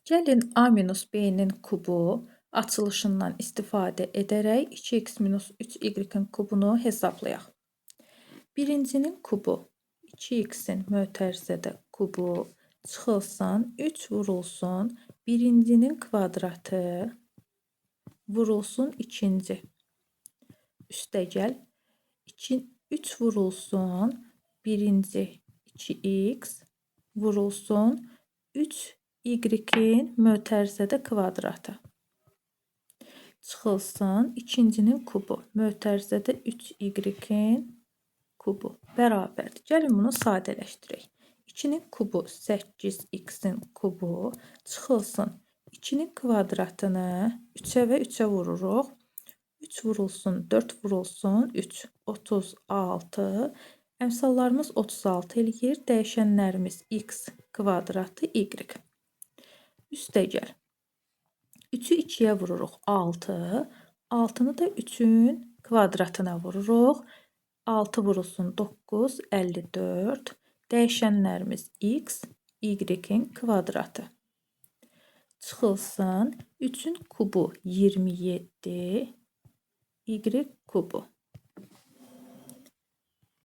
Gəlin a minus b-nin kubu açılışından istifadə edərək 2x minus 3y-in kubunu hesablayaq. Birincinin kubu 2x-in mötərizədə kubu çıxılsın 3 vurulsun birincinin kvadratı vurulsun ikinci. Üstəgəl 3 vurulsun birinci 2x vurulsun 3y-in mötərizədə kvadratı. Çıxılsın ikincinin kubu mötərizədə 3y-in kubu bərabərdir. Gəlin bunu sadələşdirək. 2-nin kubu 8x-in kubu çıxılsın 2-nin kvadratını 3-ə və 3-ə vururuq. 3 vurulsun 4 vurulsun 3 36. Əmsallarımız 36 eləyir. Dəyişənlərimiz x kvadratı y. Üstəgəl 3-ü 2-yə vururuq 6. 6-nı da 3-ün kvadratına vururuq. 6 vurulsun 9 54. Dəyişənlərimiz x y-in kvadratı. Çıxılsın 3-ün kubu 27 y kubu.